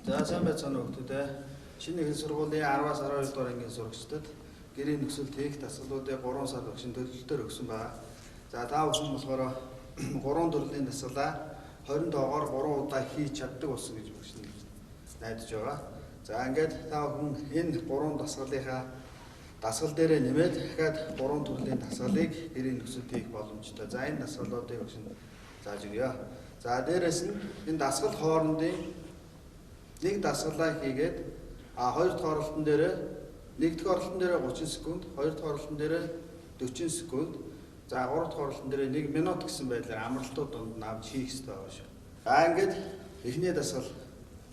За сайн байцгаана хүүхдүүдээ. Шинэ их сургуулийн 10-аас 12 дугаар ангийн сурагчдад гэрийн нөхцөл хийх дасгалуудыг 3 сар багшин төлөвлөлтөөр өгсөн байна. За та бүхэн болохоор 3 төрлийн дасгалаа 25-оор 3 удаа хийж чаддаг болсон гэж багш нь найдаж байгаа. За ингээд та бүхэн энэ 3 дасгалынхаа дасгал дээрээ нэмээд дахиад 3 төрлийн дасгалыг гэрийн нөхцөл хийх боломжтой. За энэ дасгалуудыг багш нь зааж өгье. За дээрэс нь энэ дасгал хоорондын нэг дасгалаа хийгээд хоёр дахь оролтон дээр нэг дахь оролтон дээр 30 секунд, хоёр дахь оролтон дээр 40 секунд, за гурав дахь оролтон дээр 1 минут гэсэн байдлаар амралтууд донд нь авч хийх хэрэгтэй байгаа шүү. За ингээд эхний дасгал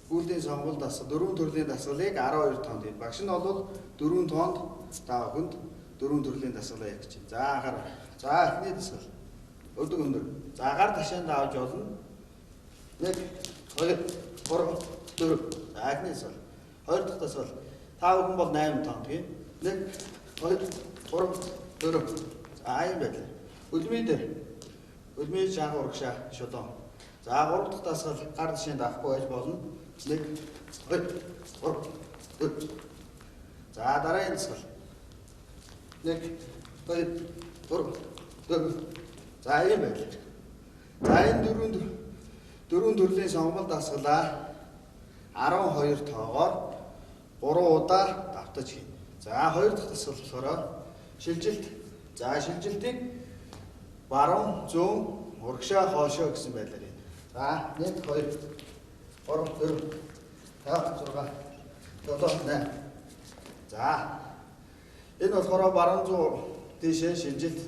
гүйлтийн сонгуул дасгал 4 төрлийн дасгалыг 12 тоонд хий. Багш нь бол 4 тоонд та бүхэнд 4 төрлийн дасгалаа хийх гэж. За анхаараа. За эхний дасгал өдөг өндөр. За гар ташаанд авч болно. 1 2 3 4 агнес бол хоёр дахь дасгал та бүхэн бол 8 тоонд хий. 1 2 3 4 за юм байна. Үлмийн шаг урагшаа шулуун. За 3 дахь дасгал гар ташаанд авахгүй байж болно. 1 2 3 4 за дараагийн дасгал 1 2 3 4 за юм байна. За энэ дөрвөн төрлийн сонгуул дасгалаа 12 тоогоор 3 удаа давтаж хийнэ. За хоёр дахь дасгал болохоор шилжилт. За шилжилтийг баруун, зүүн, урагшаа, хоошоо гэсэн байдлаар хийнэ. За 1 2 3 4 5 6 7 8. За энэ болохоор баруун зүүн тийшээ шилжилт.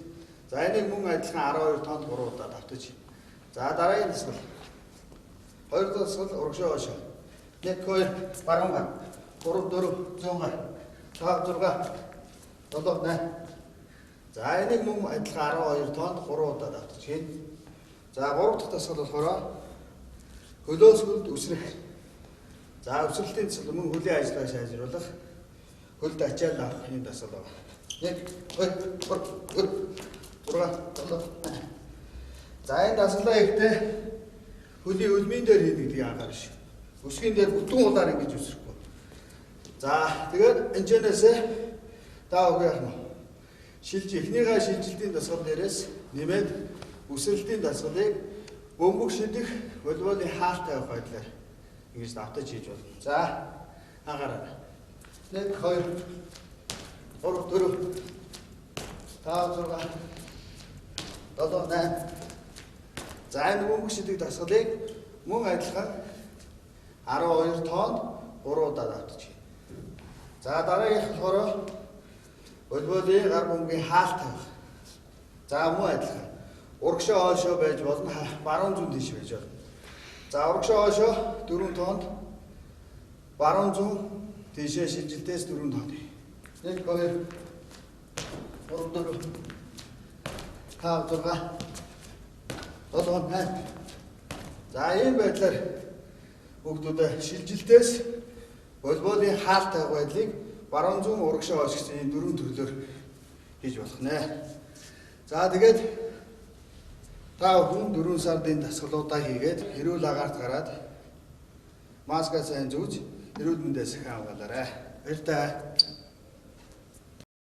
За энийг мөн адилхан 12 тоонд 3 удаа давтаж хийнэ. За дараагийн дасгал. Хоёр дахь дасгал урагшаа, хоошоо. 1 2 баруун гар 3 4 зүүн гар 5 6 7 8. За энийг мөн адилхан 12 тоонд 3 удаа давтаж хийнэ. За 3 дахь дасгал болохоор хөлөөс хөлд үсрэх. За өсрэлтийн дасгал мөн хөлийн ажлаа сайжруулах, хөлд ачаал авах юм дасгал байна. 1 2 3 4 6 7 8. За энэ дасгалаа ихтэй хөлийн үлмийн дээр хийх гэдгийг анхаарах шүү. Үсгийн дээр бүтэн удаар ингэж үсрэхгүй. За тэгээд энэчнээс та бүхэн яах нь эхнийхээ шилжилтийн дасгал дээрээс нэмээд үсрэлтийн дасгалыг бөмбөг шидэх волейболын хаалт тавих байдлаар ингэж давтаж хийж болно. За анхаараа. 1 2 3 4 5 6 7 8. За энэ бөмбөг шидэх дасгалыг мөн адилхан 12 тоонд 3 удаа давтаж хийнэ. За дараагийнх болохоор волейболын гар бөмбөгийн хаалт тавих. За мөн адилхан урагшаа, хоошоо байж болно, баруун зүүн тийш байж болно. За урагшаа, хоошоо 4 тоонд, баруун зүүн тийшээ шилжилтээс 4 тоонд. 1 2 3 4 5 6 7 8. За ийм байдлаар хүүхдүүд шилжилтээс волейболын хаалт тавих байдлыг баруун зүүн, урагшаа, хоош гэсэн энэ 4 төрлөөр хийж болох нэ. За тэгээд та бүхэн 4 сарын дасгалуудаа хийгээд эрүүл агаарт гараад маскаа сайн зүүж эрүүл мэндээ сайхан хамгаалаарай. Баяр таа.